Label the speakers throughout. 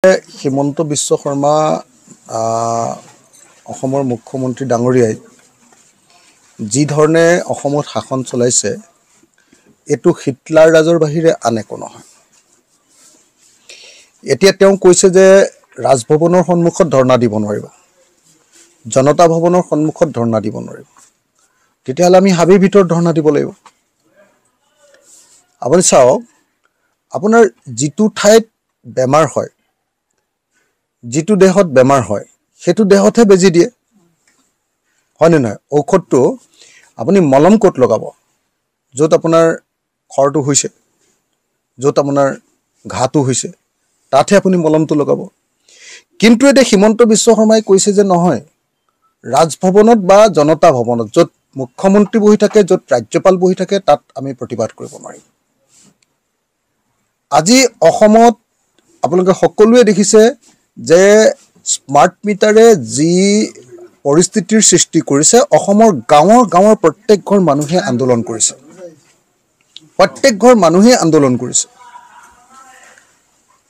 Speaker 1: হিমন্ত বিশ্ব শৰ্মা অসমৰ মুখ্যমন্ত্ৰী ডাঙৰীয়াই যি ধৰণে অসমত শাসন চলাইছে এটো হিটলাৰ ৰাজৰ বাহিৰে আন একো নহয়। এতিয়া তেওঁ কৈছে যে ৰাজভৱনৰ সন্মুখত ধৰ্ণা দিব নোৱাৰিব, জনতা ভৱনৰ সন্মুখত ধৰ্ণা দিব নোৱাৰিব, তেতিয়াহ'লে আমি হাবিৰ ভিতৰত ধৰ্ণা দিব লাগিব। আপুনি চাওক, আপোনাৰ যিটো ঠাইত বেমাৰ হয়, যিটো দেহত বেমাৰ হয় সেইটো দেহতহে বেজি দিয়ে, হয়নে নহয়? ঔষধটো আপুনি মলম ক'ত লগাব? য'ত আপোনাৰ খৰটো হৈছে, য'ত আপোনাৰ ঘাটো হৈছে, তাতহে আপুনি মলমটো লগাব। কিন্তু এতিয়া হিমন্ত বিশ্ব শৰ্মাই কৈছে যে নহয়, ৰাজভৱনত বা জনতা ভৱনত য'ত মুখ্যমন্ত্ৰী বহি থাকে, য'ত ৰাজ্যপাল বহি থাকে, তাত আমি প্ৰতিবাদ কৰিব নোৱাৰিম। আজি অসমত আপোনালোকে সকলোৱে দেখিছে যে স্মাৰ্ট মিটাৰে যি পৰিস্থিতিৰ সৃষ্টি কৰিছে, অসমৰ গাঁৱৰ প্ৰত্যেক ঘৰ মানুহে আন্দোলন কৰিছে, প্ৰত্যেক ঘৰ মানুহে আন্দোলন কৰিছে।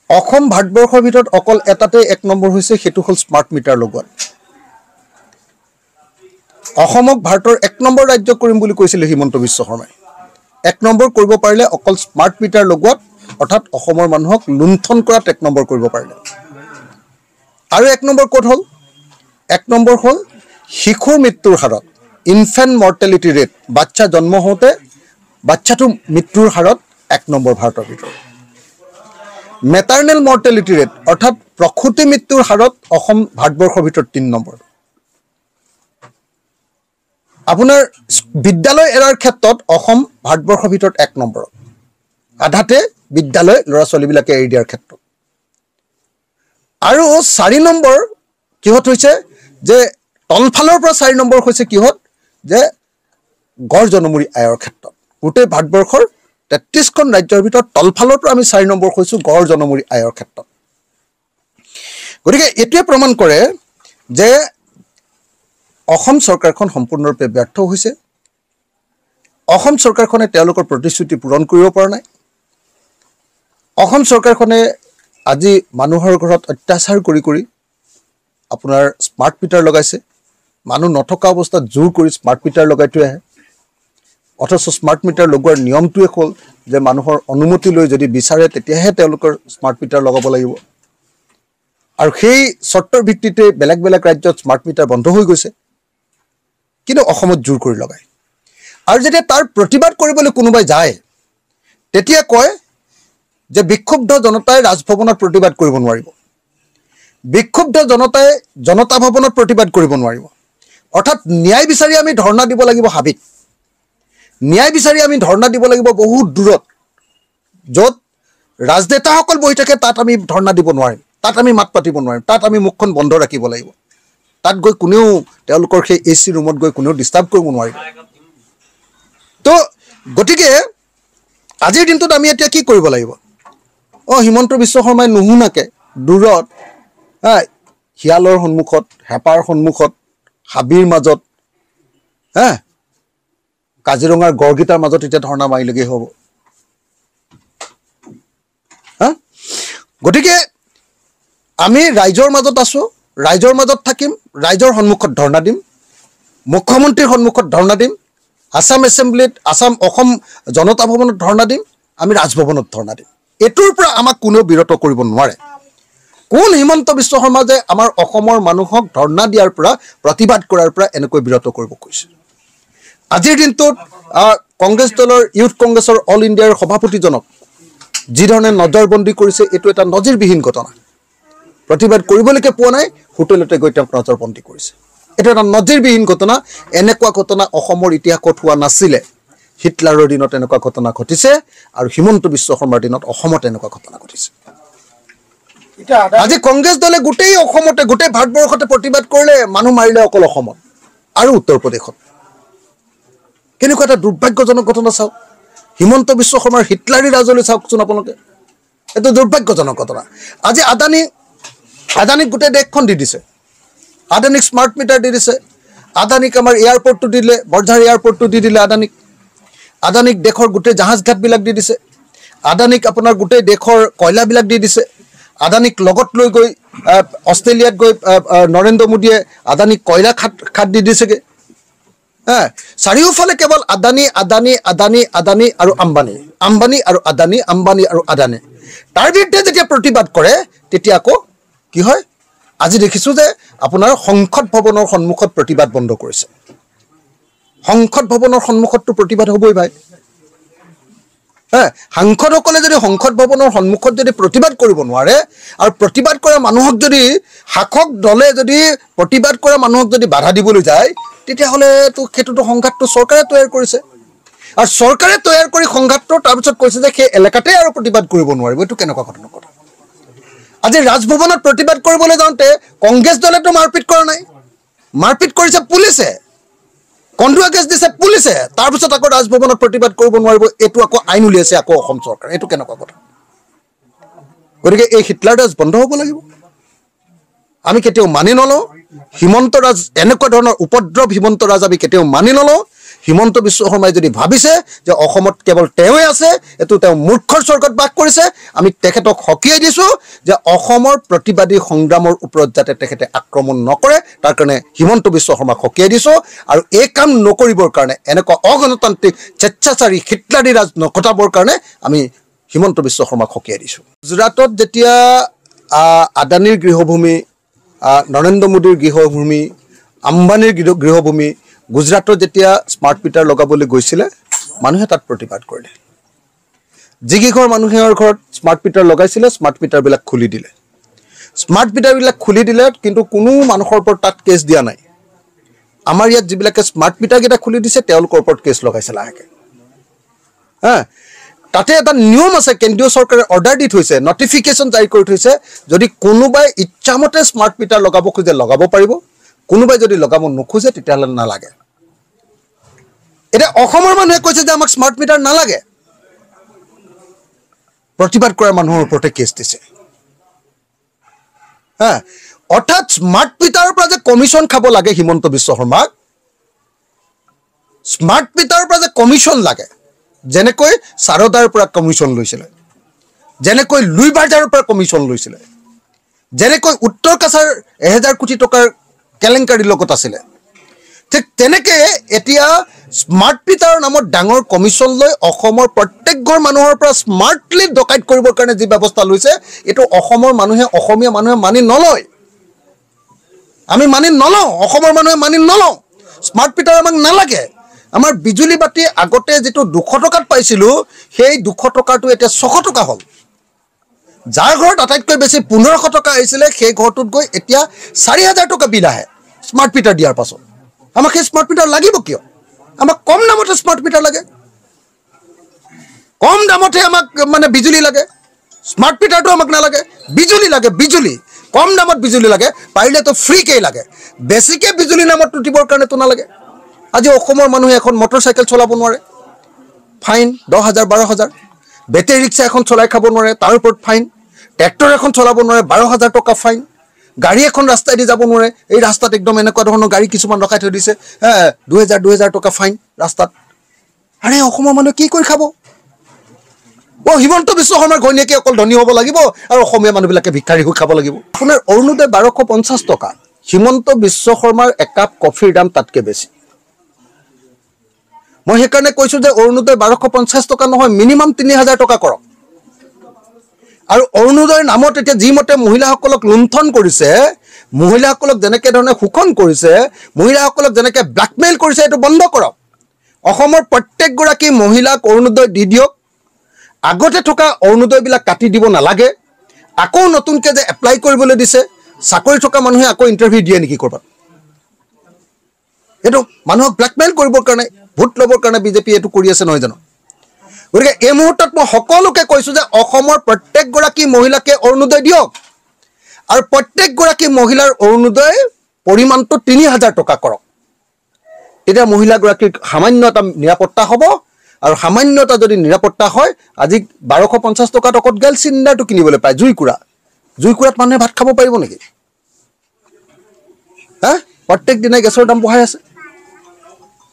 Speaker 1: অসম ভাৰতবৰ্ষৰ ভিতৰত অকল এটাতে 1 নম্বৰ হৈছে, সেইটো হ'ল স্মাৰ্ট মিটাৰ লগোৱাত। অসমক ভাৰতৰ 1 নম্বৰ ৰাজ্য কৰিম বুলি কৈছিলে হিমন্ত বিশ্ব শৰ্মাই। 1 নম্বৰ কৰিব পাৰিলে অকল স্মাৰ্ট মিটাৰ লগোৱাত, অৰ্থাৎ অসমৰ মানুহক লুণ্ঠন কৰাত 1 নম্বৰ কৰিব পাৰিলে। আৰু 1 নম্বৰ ক'ত হ'ল? 1 নম্বৰ হ'ল শিশুৰ মৃত্যুৰ হাৰত, ইনফেণ্ট মৰ্টেলিটি ৰেট, বাচ্চা জন্ম হওঁতে বাচ্চাটো মৃত্যুৰ হাৰত 1 নম্বৰ ভাৰতৰ ভিতৰত। মেটাৰনেল মৰ্টেলিটি ৰেট, অৰ্থাৎ প্ৰসূতি মৃত্যুৰ হাৰত অসম ভাৰতবৰ্ষৰ ভিতৰত 3 নম্বৰ। আপোনাৰ বিদ্যালয় এৰাৰ ক্ষেত্ৰত অসম ভাৰতবৰ্ষৰ ভিতৰত 1 নম্বৰ, আধাতে বিদ্যালয় ল'ৰা ছোৱালীবিলাকে এৰি দিয়াৰ ক্ষেত্ৰত। আৰু 4 নম্বৰ কিহত হৈছে যে তলফালৰ পৰা 4 নম্বৰ হৈছে কিহত যে গড় জনমূৰি আয়ৰ ক্ষেত্ৰত। গোটেই ভাৰতবৰ্ষৰ 33খন ৰাজ্যৰ ভিতৰত তলফালৰ পৰা আমি 4 নম্বৰ হৈছোঁ গড় জনমূৰি আয়ৰ ক্ষেত্ৰত। গতিকে এইটোৱে প্ৰমাণ কৰে যে অসম চৰকাৰখন সম্পূৰ্ণৰূপে ব্যৰ্থ হৈছে। অসম চৰকাৰখনে তেওঁলোকৰ প্ৰতিশ্ৰুতি পূৰণ কৰিব পৰা নাই। অসম চৰকাৰখনে আজি মানুহৰ ঘৰত অত্যাচাৰ কৰি আপোনাৰ স্মাৰ্ট মিটাৰ লগাইছে। মানুহ নথকা অৱস্থাত জোৰ কৰি স্মাৰ্ট মিটাৰ লগাই থৈ আহে। অথচ স্মাৰ্ট মিটাৰ লগোৱাৰ নিয়মটোৱে হ'ল যে মানুহৰ অনুমতি লৈ যদি বিচাৰে তেতিয়াহে তেওঁলোকৰ স্মাৰ্ট মিটাৰ লগাব লাগিব। আৰু সেই চৰ্তৰ ভিত্তিতে বেলেগ বেলেগ ৰাজ্যত স্মাৰ্ট মিটাৰ বন্ধ হৈ গৈছে, কিন্তু অসমত জোৰ কৰি লগায়। আৰু যেতিয়া তাৰ প্ৰতিবাদ কৰিবলৈ কোনোবাই যায়, তেতিয়া কয় যে বিক্ষুব্ধ জনতাই ৰাজভৱনত প্ৰতিবাদ কৰিব নোৱাৰিব, বিক্ষুব্ধ জনতাই জনতা ভৱনত প্ৰতিবাদ কৰিব নোৱাৰিব। অৰ্থাৎ ন্যায় বিচাৰি আমি ধৰ্ণা দিব লাগিব হাবিত, ন্যায় বিচাৰি আমি ধৰ্ণা দিব লাগিব বহুত দূৰত, য'ত ৰাজনেতাসকল বহি থাকে, তাত আমি ধৰ্ণা দিব নোৱাৰিম, তাত আমি মাত পাতিব নোৱাৰিম, তাত আমি মুখখন বন্ধ ৰাখিব লাগিব। তাত গৈ কোনেও তেওঁলোকৰ সেই AC ৰুমত গৈ কোনেও ডিষ্টাৰ্ব কৰিব নোৱাৰিব। তো গতিকে আজিৰ দিনটোত আমি এতিয়া কি কৰিব লাগিব? হিমন্ত বিশ্ব শৰ্মাই নুশুনাকে দূৰত শিয়ালৰ সন্মুখত, হেপাৰ সন্মুখত, হাবিৰ মাজত, কাজিৰঙাৰ গড়কেইটাৰ মাজত এতিয়া ধৰ্ণা মাৰিলেগৈ হ'ব। গতিকে আমি ৰাইজৰ মাজত আছোঁ, ৰাইজৰ মাজত থাকিম, ৰাইজৰ সন্মুখত ধৰ্ণা দিম, মুখ্যমন্ত্ৰীৰ সন্মুখত ধৰ্ণা দিম, আছাম এছেম্বলিত, অসম জনতা ভৱনত ধৰ্ণা দিম, আমি ৰাজভৱনত ধৰ্ণা দিম। এইটোৰ পৰা আমাক কোনেও বিৰত কৰিব নোৱাৰে। কোন হিমন্ত বিশ্ব শৰ্মা যে আমাৰ অসমৰ মানুহক ধৰ্ণা দিয়াৰ পৰা, প্ৰতিবাদ কৰাৰ পৰা এনেকৈ বিৰত কৰিব কৈছে? আজিৰ দিনটোত কংগ্ৰেছ দলৰ ইউথ কংগ্ৰেছৰ অল ইণ্ডিয়াৰ সভাপতিজনক যিধৰণে নজৰবন্দী কৰিছে, এইটো এটা নজিৰবিহীন ঘটনা। প্ৰতিবাদ কৰিবলৈকে পোৱা নাই, হোটেলতে গৈ তেওঁক নজৰবন্দী কৰিছে। এইটো এটা নজিৰবিহীন ঘটনা। এনেকুৱা ঘটনা অসমৰ ইতিহাসত হোৱা নাছিলে। হিটলাৰৰ দিনত এনেকুৱা ঘটনা ঘটিছে, আৰু হিমন্ত বিশ্ব শৰ্মাৰ দিনত অসমত এনেকুৱা ঘটনা ঘটিছে। আজি কংগ্ৰেছ দলে গোটেই অসমতে, গোটেই ভাৰতবৰ্ষতে প্ৰতিবাদ কৰিলে, মানুহ মাৰিলে অকল অসমত আৰু উত্তৰ প্ৰদেশত। কেনেকুৱা এটা দুৰ্ভাগ্যজনক ঘটনা চাওক। হিমন্ত বিশ্ব শৰ্মাৰ হিটলাৰী ৰাজলৈ চাওকচোন আপোনালোকে, এইটো দুৰ্ভাগ্যজনক ঘটনা। আজি আদানীক গোটেই দেশখন দি দিছে, আদানীক স্মাৰ্ট মিটাৰ দি দিছে, আদানীক আমাৰ এয়াৰপৰ্টটো দি দিলে, বৰঝাৰ এয়াৰপৰ্টটো দি দিলে আদানীক দেশৰ গোটেই জাহাজ ঘাটবিলাক দি দিছে, আদানীক আপোনাৰ গোটেই দেশৰ কয়লাবিলাক দি দিছে, আদানীক লগত লৈ গৈ অষ্ট্ৰেলিয়াত গৈ নৰেন্দ্ৰ মোদীয়ে আদানীক কয়লা খাট দি দিছেগৈ চাৰিওফালে কেৱল আদানী আদানী আদানী আদানী আৰু আম্বানী আম্বানী আৰু আদানী আম্বানী আৰু আদানী তাৰ বিৰুদ্ধে যেতিয়া প্ৰতিবাদ কৰে তেতিয়া আকৌ কি হয় আজি দেখিছোঁ যে আপোনাৰ সংসদ ভৱনৰ সন্মুখত প্ৰতিবাদ বন্ধ কৰিছে সংসদ ভৱনৰ সন্মুখততো প্ৰতিবাদ হ'বই ভাই সাংসদসকলে যদি সংসদ ভৱনৰ সন্মুখত যদি প্ৰতিবাদ কৰিব নোৱাৰে আৰু প্ৰতিবাদ কৰা মানুহক যদি শাসক দলে যদি প্ৰতিবাদ কৰা মানুহক যদি বাধা দিবলৈ যায় তেতিয়াহ'লেতো সেইটোতো সংঘাতটো চৰকাৰে তৈয়াৰ কৰিছে আৰু চৰকাৰে তৈয়াৰ কৰি সংঘাতটো তাৰপিছত কৈছে যে সেই এলেকাতে আৰু প্ৰতিবাদ কৰিব নোৱাৰিব এইটো কেনেকুৱা ঘটনা কথা আজি ৰাজভৱনত প্ৰতিবাদ কৰিবলৈ যাওঁতে কংগ্ৰেছ দলেতো মাৰপিট কৰা নাই মাৰপিট কৰিছে পুলিচে কন্দুৱা গেছ দিছে পুলিচে তাৰপিছত আকৌ ৰাজভৱনত প্ৰতিবাদ কৰিব নোৱাৰিব এইটো আকৌ আইন উলিয়াইছে আকৌ অসম চৰকাৰে এইটো কেনেকুৱা কথা গতিকে এই হিটলাৰ ৰাজ বন্ধ হ'ব লাগিব আমি কেতিয়াও মানি নলওঁ হিমন্ত ৰাজ এনেকুৱা ধৰণৰ উপদ্ৰৱ হিমন্ত ৰাজ আমি কেতিয়াও মানি নলওঁ হিমন্ত বিশ্ব শৰ্মাই যদি ভাবিছে যে অসমত কেৱল তেওঁৱে আছে এইটো তেওঁ মূৰ্খৰ স্বৰ্গত বাস কৰিছে আমি তেখেতক সকীয়াই দিছোঁ যে অসমৰ প্ৰতিবাদী সংগ্ৰামৰ ওপৰত যাতে তেখেতে আক্ৰমণ নকৰে তাৰ কাৰণে হিমন্ত বিশ্ব শৰ্মাক সকীয়াই দিছোঁ আৰু এই কাম নকৰিবৰ কাৰণে এনেকুৱা অগণতান্ত্ৰিক স্বেচ্ছাচাৰী হিটলাৰী ৰাজ নঘটাবৰ কাৰণে আমি হিমন্ত বিশ্ব শৰ্মাক সকীয়াই দিছোঁ গুজৰাটত যেতিয়া আদানীৰ গৃহভূমি নৰেন্দ্ৰ মোদীৰ গৃহভূমি আম্বানীৰ গৃহভূমি গুজৰাটত যেতিয়া স্মাৰ্ট মিটাৰ লগাবলৈ গৈছিলে মানুহে তাত প্ৰতিবাদ কৰিলে যিকেইঘৰ মানুহৰ ঘৰত স্মাৰ্ট মিটাৰ লগাইছিলে স্মাৰ্ট মিটাৰবিলাক খুলি দিলে স্মাৰ্ট মিটাৰবিলাক খুলি দিলে কিন্তু কোনো মানুহৰ ওপৰত তাত কেছ দিয়া নাই আমাৰ ইয়াত যিবিলাকে স্মাৰ্ট মিটাৰকেইটা খুলি দিছে তেওঁলোকৰ ওপৰত কেছ লগাইছে লাহেকৈ তাতে এটা নিয়ম আছে কেন্দ্ৰীয় চৰকাৰে অৰ্ডাৰ দি থৈছে নটিফিকেশ্যন জাৰি কৰি থৈছে যদি কোনোবাই ইচ্ছামতে স্মাৰ্ট মিটাৰ লগাব খোজে লগাব পাৰিব কোনোবাই যদি লগাব নোখোজে তেতিয়াহ'লে নালাগে এতিয়া অসমৰ মানুহে কৈছে যে আমাক স্মাৰ্ট মিটাৰ নালাগে প্ৰতিবাদ কৰা মানুহৰ ওপৰতে কেছ দিছে অৰ্থাৎ স্মাৰ্ট মিটাৰৰ পৰা যে কমিশ্যন খাব লাগে হিমন্ত বিশ্ব শৰ্মাক স্মাৰ্ট মিটাৰৰ পৰা যে কমিশ্যন লাগে যেনেকৈ সাৰদাৰ পৰা কমিশ্যন লৈছিলে যেনেকৈ লুই বাৰ্জাৰৰ পৰা কমিশ্যন লৈছিলে যেনেকৈ উত্তৰ কাছাৰ 1000 কোটি টকাৰ কেলেংকাৰীৰ লগত আছিলে ঠিক তেনেকে এতিয়া স্মাৰ্ট মিটাৰৰ নামত ডাঙৰ কমিশ্যন লৈ অসমৰ প্ৰত্যেক ঘৰ মানুহৰ পৰা স্মাৰ্টলি ডকাইত কৰিবৰ কাৰণে যি ব্যৱস্থা লৈছে এইটো অসমৰ মানুহে অসমীয়া মানুহে মানি নলয় আমি মানি নলওঁ অসমৰ মানুহে মানি নলওঁ স্মাৰ্ট মিটাৰ আমাক নালাগে আমাৰ বিজুলী বাতি আগতে যেটো 200 টকাত পাইছিলো সেই 200 টকাটো এতিয়া 600 টকা হ'ল যাৰ ঘৰত আটাইতকৈ বেছি 1500 টকা আহিছিলে সেই ঘৰটোত গৈ এতিয়া 4000 টকা বিল আহে স্মাৰ্ট মিটাৰ দিয়াৰ পাছত আমাক সেই স্মাৰ্ট মিটাৰ লাগিব কিয় আমাক কম দামতে স্মাৰ্ট মিটাৰ লাগে কম দামতে আমাক মানে বিজুলী লাগে স্মাৰ্ট মিটাৰটো আমাক নালাগে বিজুলী লাগে বিজুলী কম দামত বিজুলী লাগে পাৰিলে তো ফ্ৰী কে লাগে বেছিকে বিজুলী নামত টুটিবৰ কাৰণে তো নালাগে আজি অসমৰ মানুহে এখন মটৰচাইকেল চলাব নোৱাৰে ফাইন 10000 12000 বেটেৰী ৰিক্সা এখন চলাই খাব নোৱাৰে তাৰ ওপৰত ফাইন ট্ৰেক্টৰ এখন চলাব নোৱাৰে 12000 টকা ফাইন গাড়ী এখন ৰাস্তাই দি যাব নোৱাৰে এই ৰাস্তাত একদম এনেকুৱা ধৰণৰ গাড়ী কিছুমান ৰখাই থৈ দিছে 2000 টকা ফাইন ৰাস্তাত আৰে অসমৰ মানুহ কি কৰি খাব হিমন্ত বিশ্ব শৰ্মাৰ ঘৈণীয়েকে অকল ধনী হ'ব লাগিব আৰু অসমীয়া মানুহবিলাকে ভিক্ষাৰী হৈ খাব লাগিব আপোনাৰ অৰুণোদয় 1250 টকা হিমন্ত বিশ্ব শৰ্মাৰ একাপ কফিৰ দাম তাতকে বেছি মই হেকাৰণে কৈছো যে অৰুণোদয় 1250 টকা নহয় মিনিমাম 3000 টকা কৰক আৰু অৰুণোদয়ৰ নামত এতিয়া যি মতে মহিলাসকলক লুণ্ঠন কৰিছে মহিলাসকলক যেনেকৈ ধৰণে শোষণ কৰিছে মহিলাসকলক যেনেকৈ ব্ল্যাকমেইল কৰিছে এটো বন্ধ কৰক অসমৰ প্ৰত্যেক গৰাকী মহিলাক অৰুণোদয় দি দিয়ক আগতে থকা অৰুণোদয়বিলাক কাটি দিব নালাগে আকৌ নতুনকৈ যে এপ্লাই কৰিবলৈ দিছে চাকৰি থকা মানুহে আকৌ ইন্টাৰভিউ দিয়ে নেকি কৰবাত এটো মানুহক ব্ল্যাকমেইল কৰিবৰ কাৰণে ভোট লবৰ কাৰণে বিজেপি এটো কৰি আছে নহয় জানো গতিকে এই মুহূৰ্তত মই সকলোকে কৈছো যে অসমৰ প্ৰত্যেক গৰাকী মহিলাকে অৰুণোদয় দিয়ক আৰু প্ৰত্যেক গৰাকী মহিলাৰ অৰুণোদয় পৰিমাণটো 3000 টকা কৰক তেতিয়া মহিলা গৰাকীৰ সামান্য এটা নিৰাপত্তা হ'ব আৰু সামান্যতা যদি নিৰাপত্তা হয় আজি 1250 টকা টকত গেল চিলিণ্ডাৰটো কিনিবলৈ পায় জুইকুৰাত মানুহে ভাত খাব পাৰিব নেকি প্ৰত্যেক দিনাই গেছৰ দাম বঢ়াই আছে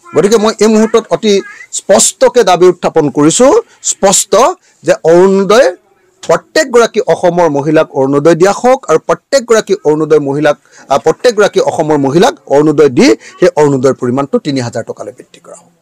Speaker 1: গতিকে মই এই মুহূৰ্তত অতি স্পষ্টকে দাবী উত্থাপন কৰিছো স্পষ্ট যে অৰুণোদয় প্ৰত্যেকগৰাকী অসমৰ মহিলাক অৰুণোদয় দিয়া হওক আৰু প্ৰত্যেকগৰাকী অসমৰ মহিলাক অৰুণোদয় দি সেই অৰুণোদয়ৰ পৰিমাণটো ৩,০০০ টকালৈ বৃদ্ধি কৰা হওক।